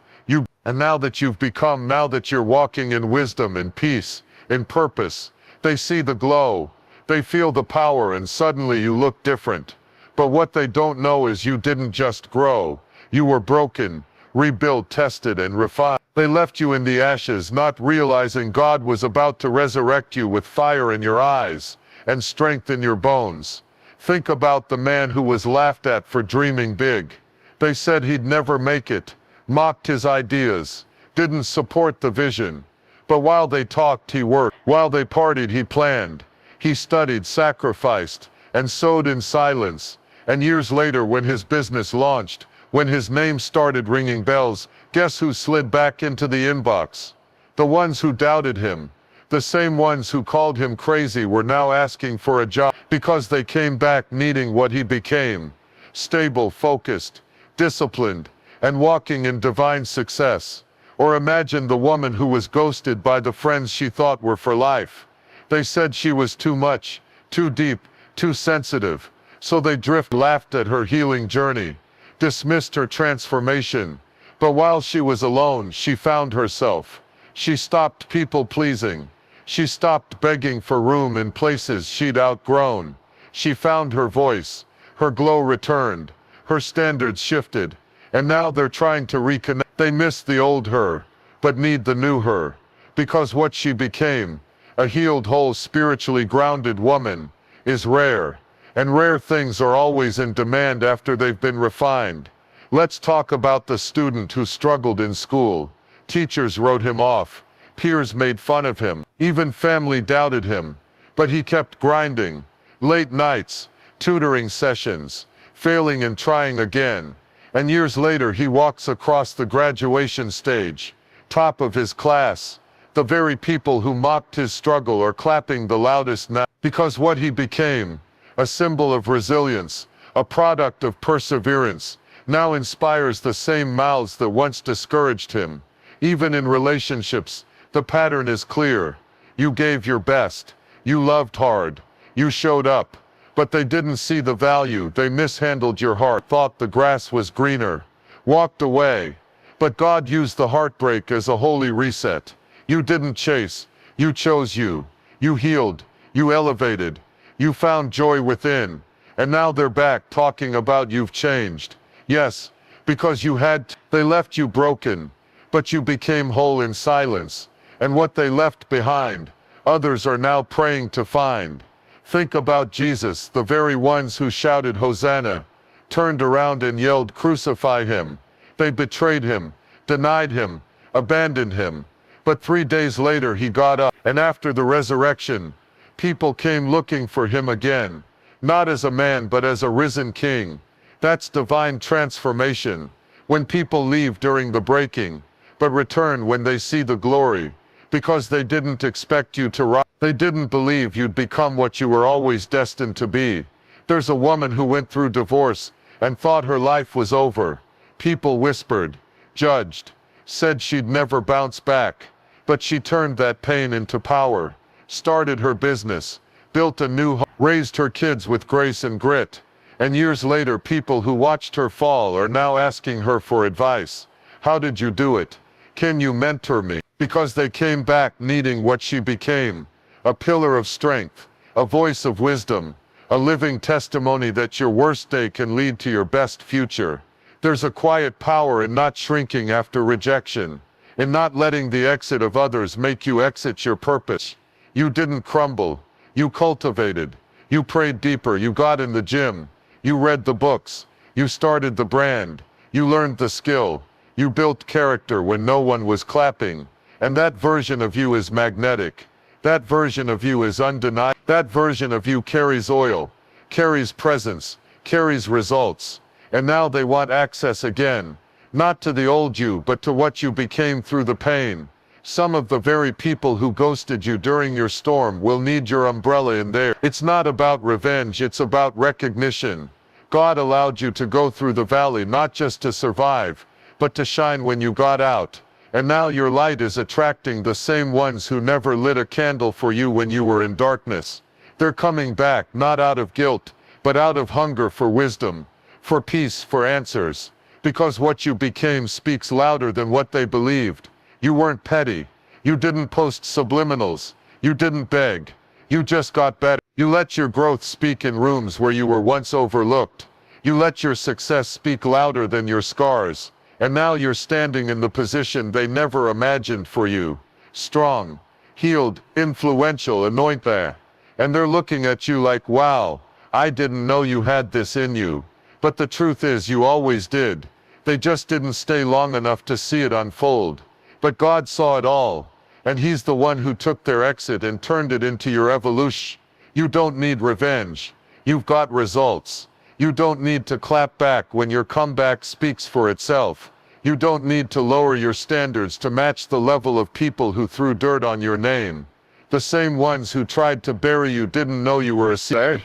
And now that you're walking in wisdom, in peace, in purpose, they see the glow. They feel the power, and suddenly you look different. But what they don't know is you didn't just grow. You were broken, rebuilt, tested, and refined. They left you in the ashes, not realizing God was about to resurrect you with fire in your eyes and strength in your bones. Think about the man who was laughed at for dreaming big. They said he'd never make it, mocked his ideas, didn't support the vision. But while they talked, he worked. While they partied, he planned. He studied, sacrificed, and sowed in silence. And years later, when his business launched, when his name started ringing bells, guess who slid back into the inbox? The ones who doubted him. The same ones who called him crazy were now asking for a job because they came back needing what he became. Stable, focused, disciplined, and walking in divine success. Or imagine the woman who was ghosted by the friends she thought were for life. They said she was too much, too deep, too sensitive. So they laughed at her healing journey, dismissed her transformation. But while she was alone, she found herself. She stopped people-pleasing. She stopped begging for room in places she'd outgrown. She found her voice. Her glow returned. Her standards shifted. And now they're trying to reconnect. They miss the old her, but need the new her. Because what she became, a healed, whole, spiritually grounded woman, is rare. And rare things are always in demand after they've been refined. Let's talk about the student who struggled in school. Teachers wrote him off. Peers made fun of him. Even family doubted him. But he kept grinding. Late nights, tutoring sessions, failing and trying again. And years later he walks across the graduation stage, top of his class. The very people who mocked his struggle are clapping the loudest now. Because what he became, a symbol of resilience, a product of perseverance, now inspires the same mouths that once discouraged him. Even in relationships, the pattern is clear. You gave your best. You loved hard. You showed up. But they didn't see the value. They mishandled your heart, thought the grass was greener, walked away. But God used the heartbreak as a holy reset. You didn't chase. You chose you. You healed. You elevated. You found joy within. And now they're back talking about you've changed. Yes, because you had. They left you broken. But you became whole in silence. And what they left behind, others are now praying to find. Think about Jesus. The very ones who shouted Hosanna turned around and yelled, crucify him. They betrayed him, denied him, abandoned him. But 3 days later he got up, and after the resurrection, people came looking for him again. Not as a man, but as a risen king. That's divine transformation. When people leave during the breaking, but return when they see the glory. Because they didn't expect you to rise. They didn't believe you'd become what you were always destined to be. There's a woman who went through divorce and thought her life was over. People whispered, judged, said she'd never bounce back. But she turned that pain into power, started her business, built a new home, raised her kids with grace and grit. And years later, people who watched her fall are now asking her for advice. How did you do it? Can you mentor me? Because they came back needing what she became. A pillar of strength, a voice of wisdom, a living testimony that your worst day can lead to your best future. There's a quiet power in not shrinking after rejection, in not letting the exit of others make you exit your purpose. You didn't crumble. You cultivated. You prayed deeper. You got in the gym. You read the books. You started the brand. You learned the skill. You built character when no one was clapping. And that version of you is magnetic. That version of you is undeniable. That version of you carries oil, carries presence, carries results. And now they want access again. Not to the old you, but to what you became through the pain. Some of the very people who ghosted you during your storm will need your umbrella in there. It's not about revenge, it's about recognition. God allowed you to go through the valley not just to survive, but to shine when you got out. And now your light is attracting the same ones who never lit a candle for you when you were in darkness. They're coming back, not out of guilt, but out of hunger for wisdom, for peace, for answers. Because what you became speaks louder than what they believed. You weren't petty. You didn't post subliminals. You didn't beg. You just got better. You let your growth speak in rooms where you were once overlooked. You let your success speak louder than your scars. And now you're standing in the position they never imagined for you. Strong, healed, influential, anointed. And they're looking at you like, wow, I didn't know you had this in you. But the truth is you always did. They just didn't stay long enough to see it unfold. But God saw it all. And He's the one who took their exit and turned it into your evolution. You don't need revenge. You've got results. You don't need to clap back when your comeback speaks for itself. You don't need to lower your standards to match the level of people who threw dirt on your name. The same ones who tried to bury you didn't know you were a seed.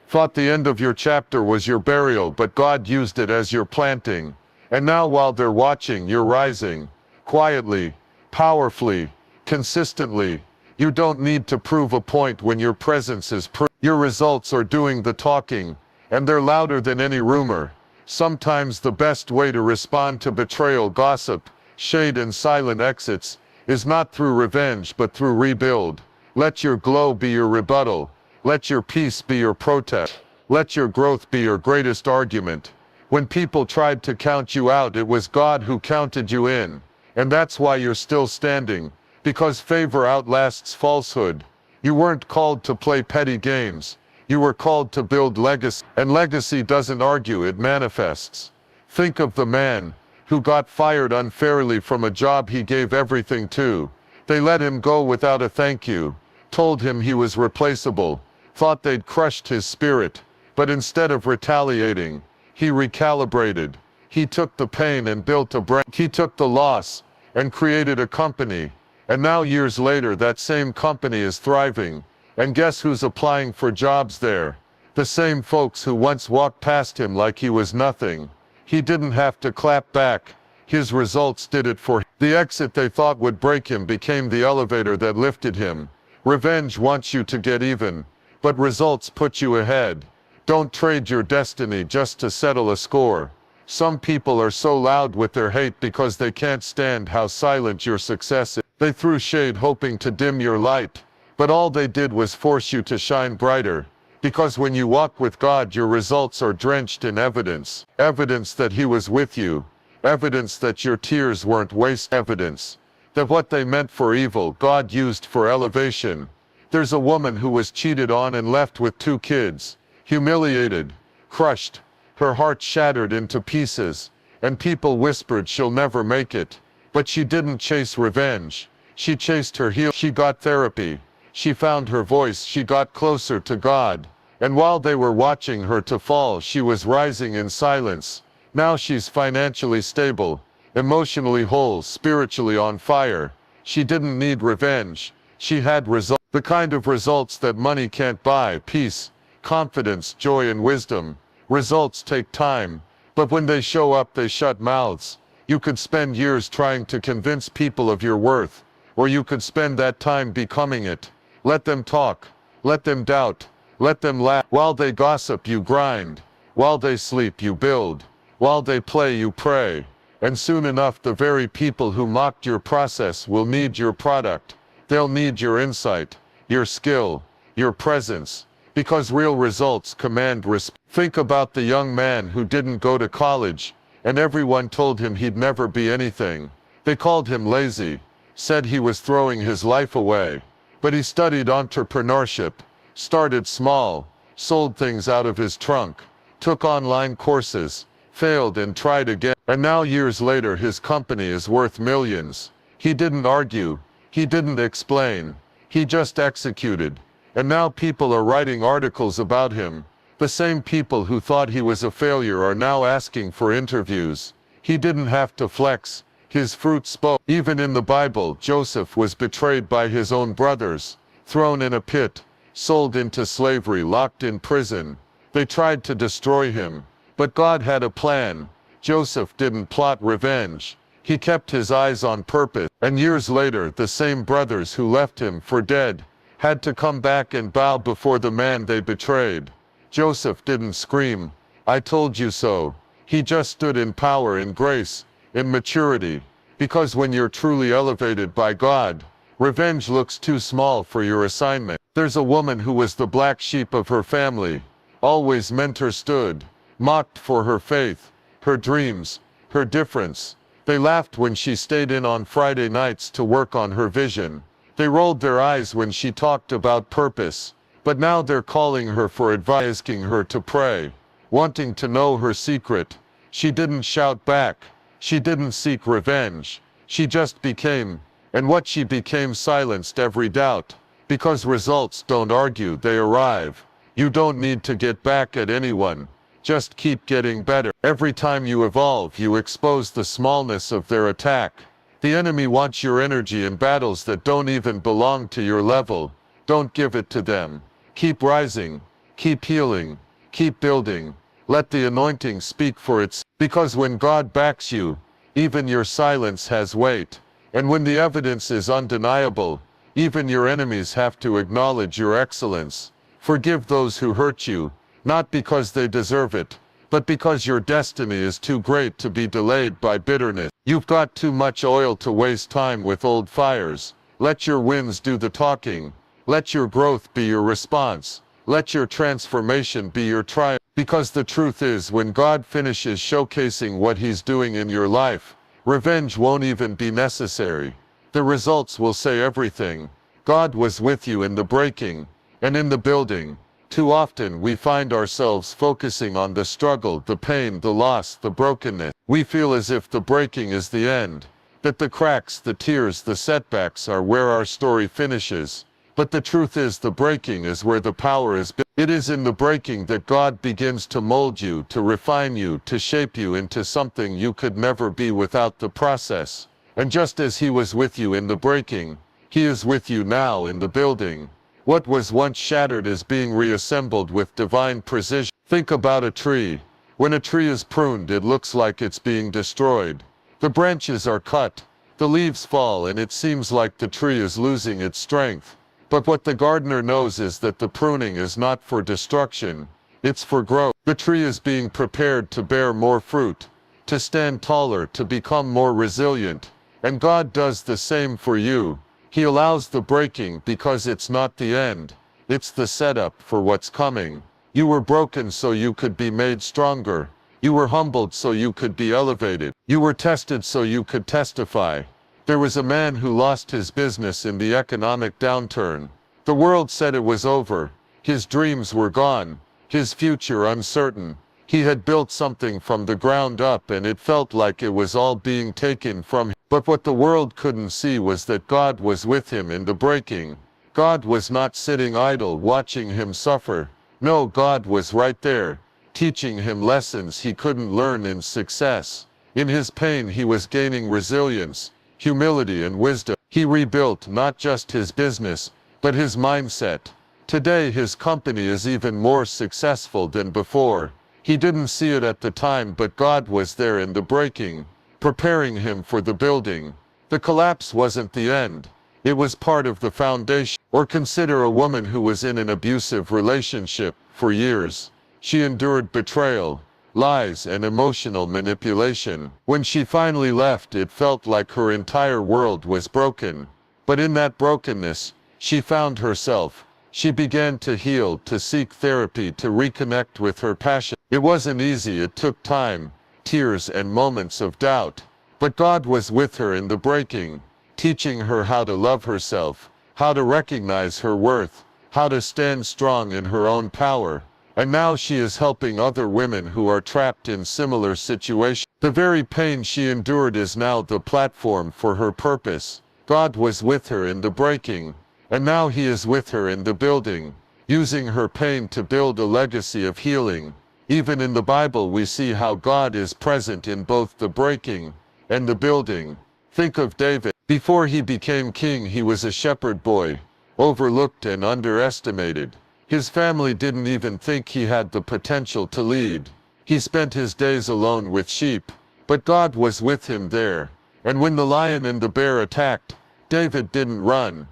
Thought the end of your chapter was your burial, but God used it as your planting. And now while they're watching, you're rising. Quietly, powerfully, consistently. You don't need to prove a point when your presence is your results are doing the talking, and they're louder than any rumor. Sometimes the best way to respond to betrayal, gossip, shade and silent exits is not through revenge but through rebuild. Let your glow be your rebuttal. Let your peace be your protest. Let your growth be your greatest argument. When people tried to count you out, it was God who counted you in. And that's why you're still standing. Because favor outlasts falsehood. You weren't called to play petty games. You were called to build legacy. And legacy doesn't argue, it manifests. Think of the man who got fired unfairly from a job he gave everything to. They let him go without a thank you, told him he was replaceable, thought they'd crushed his spirit. But instead of retaliating, he recalibrated. He took the pain and built a brand. He took the loss and created a company. And now years later that same company is thriving. And guess who's applying for jobs there? The same folks who once walked past him like he was nothing. He didn't have to clap back. His results did it for him. The exit they thought would break him became the elevator that lifted him. Revenge wants you to get even, but results put you ahead. Don't trade your destiny just to settle a score. Some people are so loud with their hate because they can't stand how silent your success is. They threw shade hoping to dim your light, but all they did was force you to shine brighter. Because when you walk with God, your results are drenched in evidence. Evidence that He was with you. Evidence that your tears weren't waste. Evidence that what they meant for evil, God used for elevation. There's a woman who was cheated on and left with 2 kids. Humiliated, crushed, her heart shattered into pieces, and people whispered she'll never make it. But she didn't chase revenge. She chased her healing. She got therapy. She found her voice. She got closer to God. And while they were watching her to fall, she was rising in silence. Now she's financially stable, emotionally whole, spiritually on fire. She didn't need revenge. She had results. The kind of results that money can't buy: peace, confidence, joy, and wisdom. Results take time, but when they show up, they shut mouths. You could spend years trying to convince people of your worth, or you could spend that time becoming it. Let them talk. Let them doubt. Let them laugh. While they gossip, you grind. While they sleep, you build. While they play, you pray. And soon enough, the very people who mocked your process will need your product. They'll need your insight, your skill, your presence. Because real results command respect. Think about the young man who didn't go to college, and everyone told him he'd never be anything. They called him lazy, said he was throwing his life away. But he studied entrepreneurship, started small, sold things out of his trunk, took online courses, failed and tried again. And now years later his company is worth millions. He didn't argue, he didn't explain, he just executed. And now people are writing articles about him. The same people who thought he was a failure are now asking for interviews. He didn't have to flex. His fruit spoke. Even in the Bible, Joseph was betrayed by his own brothers, thrown in a pit, sold into slavery, locked in prison. They tried to destroy him, but God had a plan. Joseph didn't plot revenge. He kept his eyes on purpose. And years later, the same brothers who left him for dead had to come back and bow before the man they betrayed. Joseph didn't scream, "I told you so." He just stood in power, in grace, in maturity. Because when you're truly elevated by God, revenge looks too small for your assignment. There's a woman who was the black sheep of her family, always misunderstood, mocked for her faith, her dreams, her difference. They laughed when she stayed in on Friday nights to work on her vision. They rolled their eyes when she talked about purpose. But now they're calling her for advice, asking her to pray, wanting to know her secret. She didn't shout back. She didn't seek revenge. She just became, and what she became silenced every doubt. Because results don't argue, they arrive. You don't need to get back at anyone. Just keep getting better. Every time you evolve, you expose the smallness of their attack. The enemy wants your energy in battles that don't even belong to your level. Don't give it to them. Keep rising. Keep healing. Keep building. Let the anointing speak for itself. Because when God backs you, even your silence has weight. And when the evidence is undeniable, even your enemies have to acknowledge your excellence. Forgive those who hurt you, not because they deserve it, but because your destiny is too great to be delayed by bitterness. You've got too much oil to waste time with old fires. Let your wins do the talking. Let your growth be your response. Let your transformation be your triumph. Because the truth is, when God finishes showcasing what He's doing in your life, revenge won't even be necessary. The results will say everything. God was with you in the breaking and in the building. Too often we find ourselves focusing on the struggle, the pain, the loss, the brokenness. We feel as if the breaking is the end, that the cracks, the tears, the setbacks are where our story finishes. But the truth is, the breaking is where the power is built. It is in the breaking that God begins to mold you, to refine you, to shape you into something you could never be without the process. And just as He was with you in the breaking, He is with you now in the building. What was once shattered is being reassembled with divine precision. Think about a tree. When a tree is pruned, it looks like it's being destroyed. The branches are cut, the leaves fall, and it seems like the tree is losing its strength. But what the gardener knows is that the pruning is not for destruction, it's for growth. The tree is being prepared to bear more fruit, to stand taller, to become more resilient. And God does the same for you. He allows the breaking because it's not the end. It's the setup for what's coming. You were broken so you could be made stronger. You were humbled so you could be elevated. You were tested so you could testify. There was a man who lost his business in the economic downturn. The world said it was over. His dreams were gone. His future uncertain. He had built something from the ground up and it felt like it was all being taken from him. But what the world couldn't see was that God was with him in the breaking. God was not sitting idle watching him suffer. No, God was right there, teaching him lessons he couldn't learn in success. In his pain he was gaining resilience, humility and wisdom. He rebuilt not just his business, but his mindset. Today his company is even more successful than before. He didn't see it at the time, but God was there in the breaking, preparing him for the building. The collapse wasn't the end. It was part of the foundation. Or consider a woman who was in an abusive relationship for years. She endured betrayal, lies, and emotional manipulation. When she finally left, it felt like her entire world was broken. But in that brokenness, she found herself. She began to heal, to seek therapy, to reconnect with her passion. It wasn't easy, it took time, tears, and moments of doubt. But God was with her in the breaking, teaching her how to love herself, how to recognize her worth, how to stand strong in her own power. And now she is helping other women who are trapped in similar situations. The very pain she endured is now the platform for her purpose. God was with her in the breaking, and now He is with her in the building, using her pain to build a legacy of healing. Even in the Bible we see how God is present in both the breaking and the building. Think of David. Before he became king, he was a shepherd boy, overlooked and underestimated. His family didn't even think he had the potential to lead. He spent his days alone with sheep, but God was with him there. And when the lion and the bear attacked, David didn't run.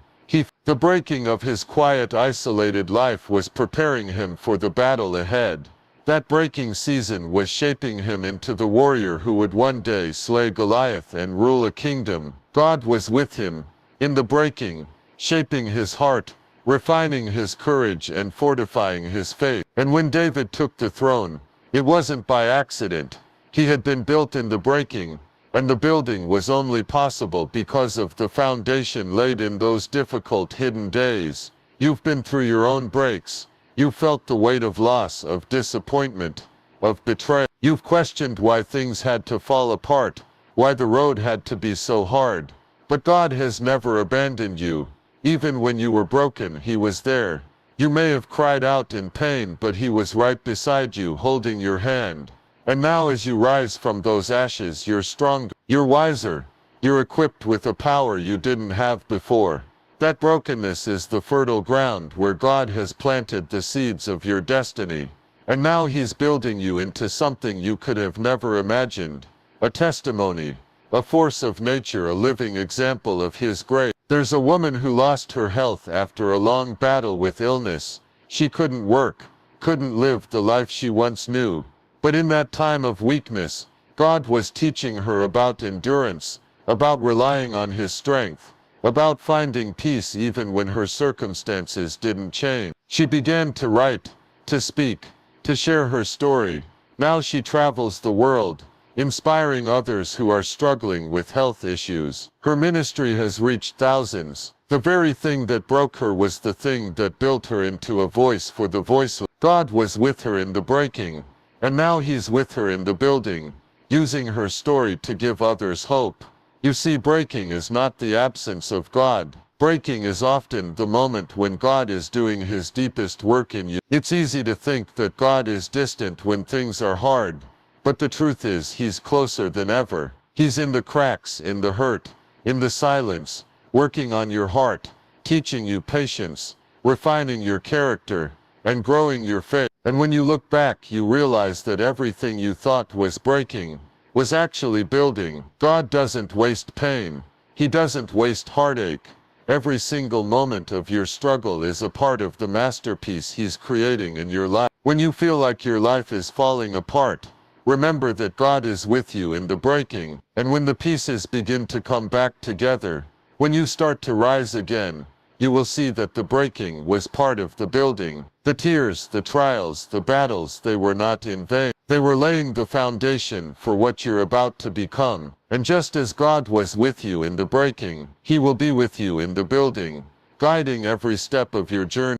The breaking of his quiet, isolated life was preparing him for the battle ahead. That breaking season was shaping him into the warrior who would one day slay Goliath and rule a kingdom. God was with him in the breaking, shaping his heart, refining his courage and fortifying his faith. And when David took the throne, it wasn't by accident. He had been built in the breaking, and the building was only possible because of the foundation laid in those difficult hidden days. You've been through your own breaks. You felt the weight of loss, of disappointment, of betrayal. You've questioned why things had to fall apart, why the road had to be so hard. But God has never abandoned you. Even when you were broken, He was there. You may have cried out in pain, but He was right beside you, holding your hand. And now as you rise from those ashes, you're stronger, you're wiser, you're equipped with a power you didn't have before. That brokenness is the fertile ground where God has planted the seeds of your destiny. And now He's building you into something you could have never imagined. A testimony, a force of nature, a living example of His grace. There's a woman who lost her health after a long battle with illness. She couldn't work, couldn't live the life she once knew. But in that time of weakness, God was teaching her about endurance, about relying on His strength, about finding peace even when her circumstances didn't change. She began to write, to speak, to share her story. Now she travels the world, inspiring others who are struggling with health issues. Her ministry has reached thousands. The very thing that broke her was the thing that built her into a voice for the voiceless. God was with her in the breaking, and now He's with her in the building, using her story to give others hope. You see, breaking is not the absence of God. Breaking is often the moment when God is doing His deepest work in you. It's easy to think that God is distant when things are hard, but the truth is He's closer than ever. He's in the cracks, in the hurt, in the silence, working on your heart, teaching you patience, refining your character, and growing your faith. And when you look back, you realize that everything you thought was breaking was actually building. God doesn't waste pain. He doesn't waste heartache. Every single moment of your struggle is a part of the masterpiece He's creating in your life. When you feel like your life is falling apart, remember that God is with you in the breaking. And when the pieces begin to come back together, when you start to rise again, you will see that the breaking was part of the building. The tears, the trials, the battles, they were not in vain. They were laying the foundation for what you're about to become. And just as God was with you in the breaking, He will be with you in the building, guiding every step of your journey.